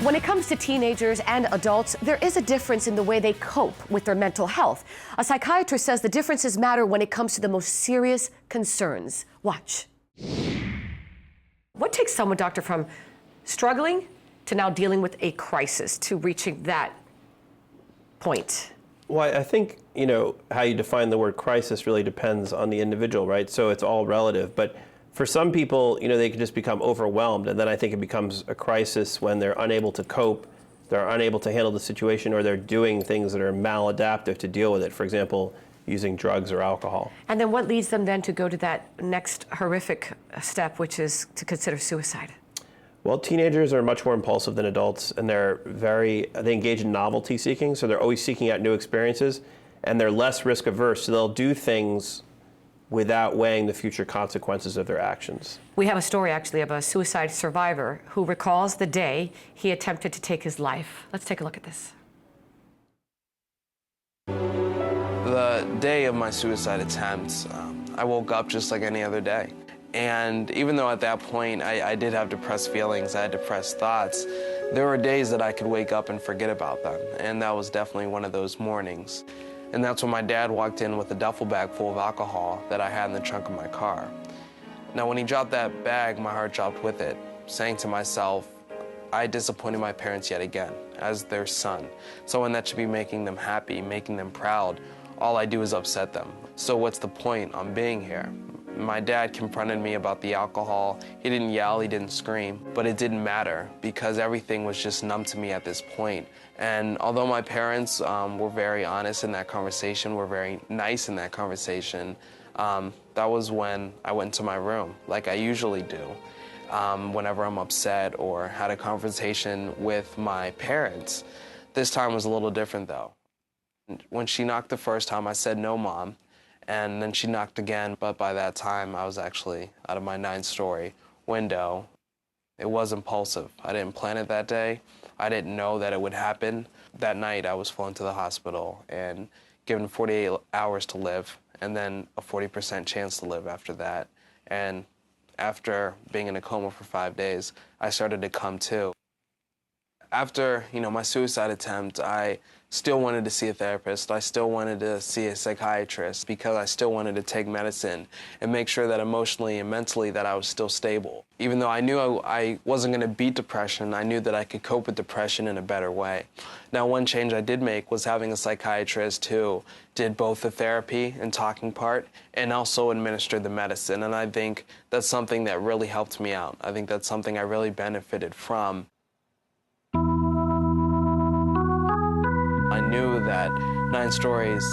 When it comes to teenagers and adults, there is a difference in the way they cope with their mental health. A psychiatrist says the differences matter when it comes to the most serious concerns. Watch. What takes someone, doctor, from struggling to now dealing with a crisis to reaching that point? Well, I think, how you define the word crisis really depends on the individual, right? So it's all relative. But for some people, they can just become overwhelmed. And then I think it becomes a crisis when they're unable to cope, they're unable to handle the situation, or they're doing things that are maladaptive to deal with it. For example, using drugs or alcohol. And then what leads them then to go to that next horrific step, which is to consider suicide? Well, teenagers are much more impulsive than adults, and they engage in novelty seeking, so they're always seeking out new experiences, and they're less risk averse, so they'll do things without weighing the future consequences of their actions. We have a story actually of a suicide survivor who recalls the day he attempted to take his life. Let's take a look at this. The day of my suicide attempt, I woke up just like any other day. And even though at that point I did have depressed feelings, I had depressed thoughts, there were days that I could wake up and forget about them. And that was definitely one of those mornings. And that's when my dad walked in with a duffel bag full of alcohol that I had in the trunk of my car. Now, when he dropped that bag, my heart dropped with it, saying to myself, I disappointed my parents yet again, as their son. Someone that should be making them happy, making them proud. All I do is upset them. So what's the point on being here? My dad confronted me about the alcohol. He didn't yell, he didn't scream, but it didn't matter because everything was just numb to me at this point. And although my parents were very honest in that conversation, were very nice in that conversation, that was when I went to my room, like I usually do, whenever I'm upset or had a conversation with my parents. This time was a little different though. When she knocked the first time, I said, "No, Mom." And then she knocked again, but by that time, I was actually out of my 9-story window. It was impulsive. I didn't plan it that day. I didn't know that it would happen. That night, I was flown to the hospital and given 48 hours to live, and then a 40% chance to live after that. And after being in a coma for 5 days, I started to come to. After, my suicide attempt, I still wanted to see a therapist. I still wanted to see a psychiatrist because I still wanted to take medicine and make sure that emotionally and mentally that I was still stable. Even though I knew I wasn't going to beat depression, I knew that I could cope with depression in a better way. Now, one change I did make was having a psychiatrist who did both the therapy and talking part and also administered the medicine. And I think that's something that really helped me out. I think that's something I really benefited from. I knew that 9 stories,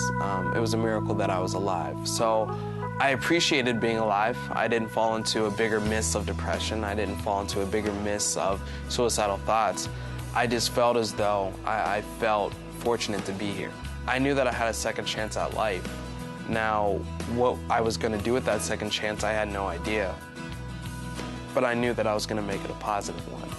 it was a miracle that I was alive. So I appreciated being alive. I didn't fall into a bigger miss of depression. I didn't fall into a bigger miss of suicidal thoughts. I just felt as though I felt fortunate to be here. I knew that I had a second chance at life. Now, what I was going to do with that second chance, I had no idea. But I knew that I was going to make it a positive one.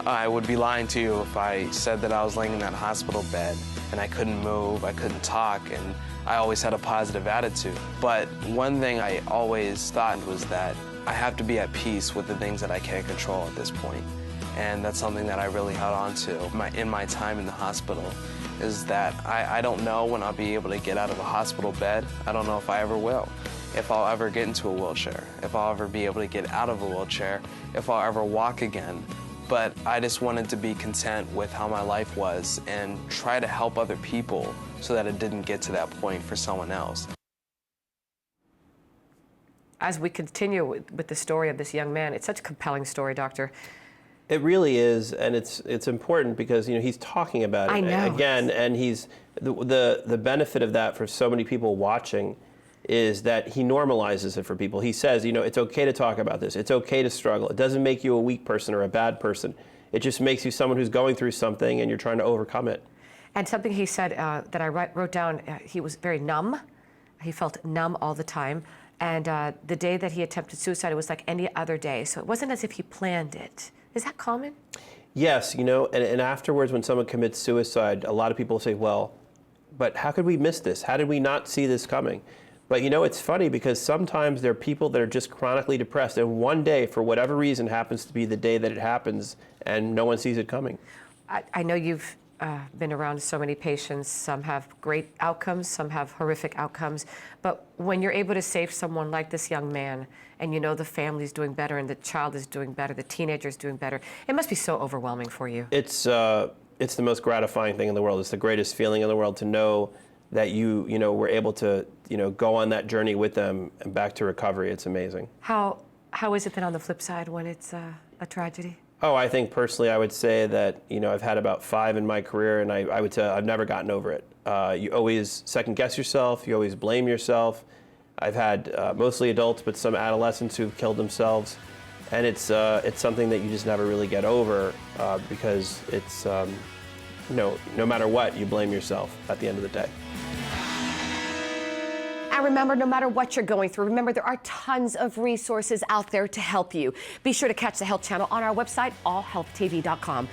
I would be lying to you if I said that I was laying in that hospital bed and I couldn't move, I couldn't talk, and I always had a positive attitude. But one thing I always thought was that I have to be at peace with the things that I can't control at this point. And that's something that I really held on to in my time in the hospital, is that I don't know when I'll be able to get out of a hospital bed. I don't know if I ever will. If I'll ever get into a wheelchair, if I'll ever be able to get out of a wheelchair, if I'll ever walk again. But I just wanted to be content with how my life was and try to help other people so that it didn't get to that point for someone else. As we continue with the story of this young man, it's such a compelling story, Doctor. It really is, and it's important because he's talking about it I know. again, and he's the benefit of that for so many people watching is that he normalizes it for people. He says, it's okay to talk about this. It's okay to struggle. It doesn't make you a weak person or a bad person. It just makes you someone who's going through something and you're trying to overcome it. And something he said that I wrote down, he was very numb. He felt numb all the time. And the day that he attempted suicide, it was like any other day. So it wasn't as if he planned it. Is that common? Yes, and afterwards when someone commits suicide, a lot of people say, well, but how could we miss this? How did we not see this coming? But it's funny because sometimes there are people that are just chronically depressed, and one day, for whatever reason, happens to be the day that it happens, and no one sees it coming. I know you've been around so many patients. Some have great outcomes, some have horrific outcomes. But when you're able to save someone like this young man, and you know the family's doing better, and the child is doing better, the teenager's doing better, it must be so overwhelming for you. It's the most gratifying thing in the world. It's the greatest feeling in the world to know that you were able to go on that journey with them and back to recovery. It's amazing. How is it then on the flip side when it's a tragedy? Oh, I think personally, I would say that I've had about 5 in my career, and I would say I've never gotten over it. You always second guess yourself. You always blame yourself. I've had mostly adults, but some adolescents who've killed themselves, and it's something that you just never really get over because it's no matter what, you blame yourself at the end of the day. And remember, no matter what you're going through, remember there are tons of resources out there to help you. Be sure to catch the Health Channel on our website, allhealthtv.com.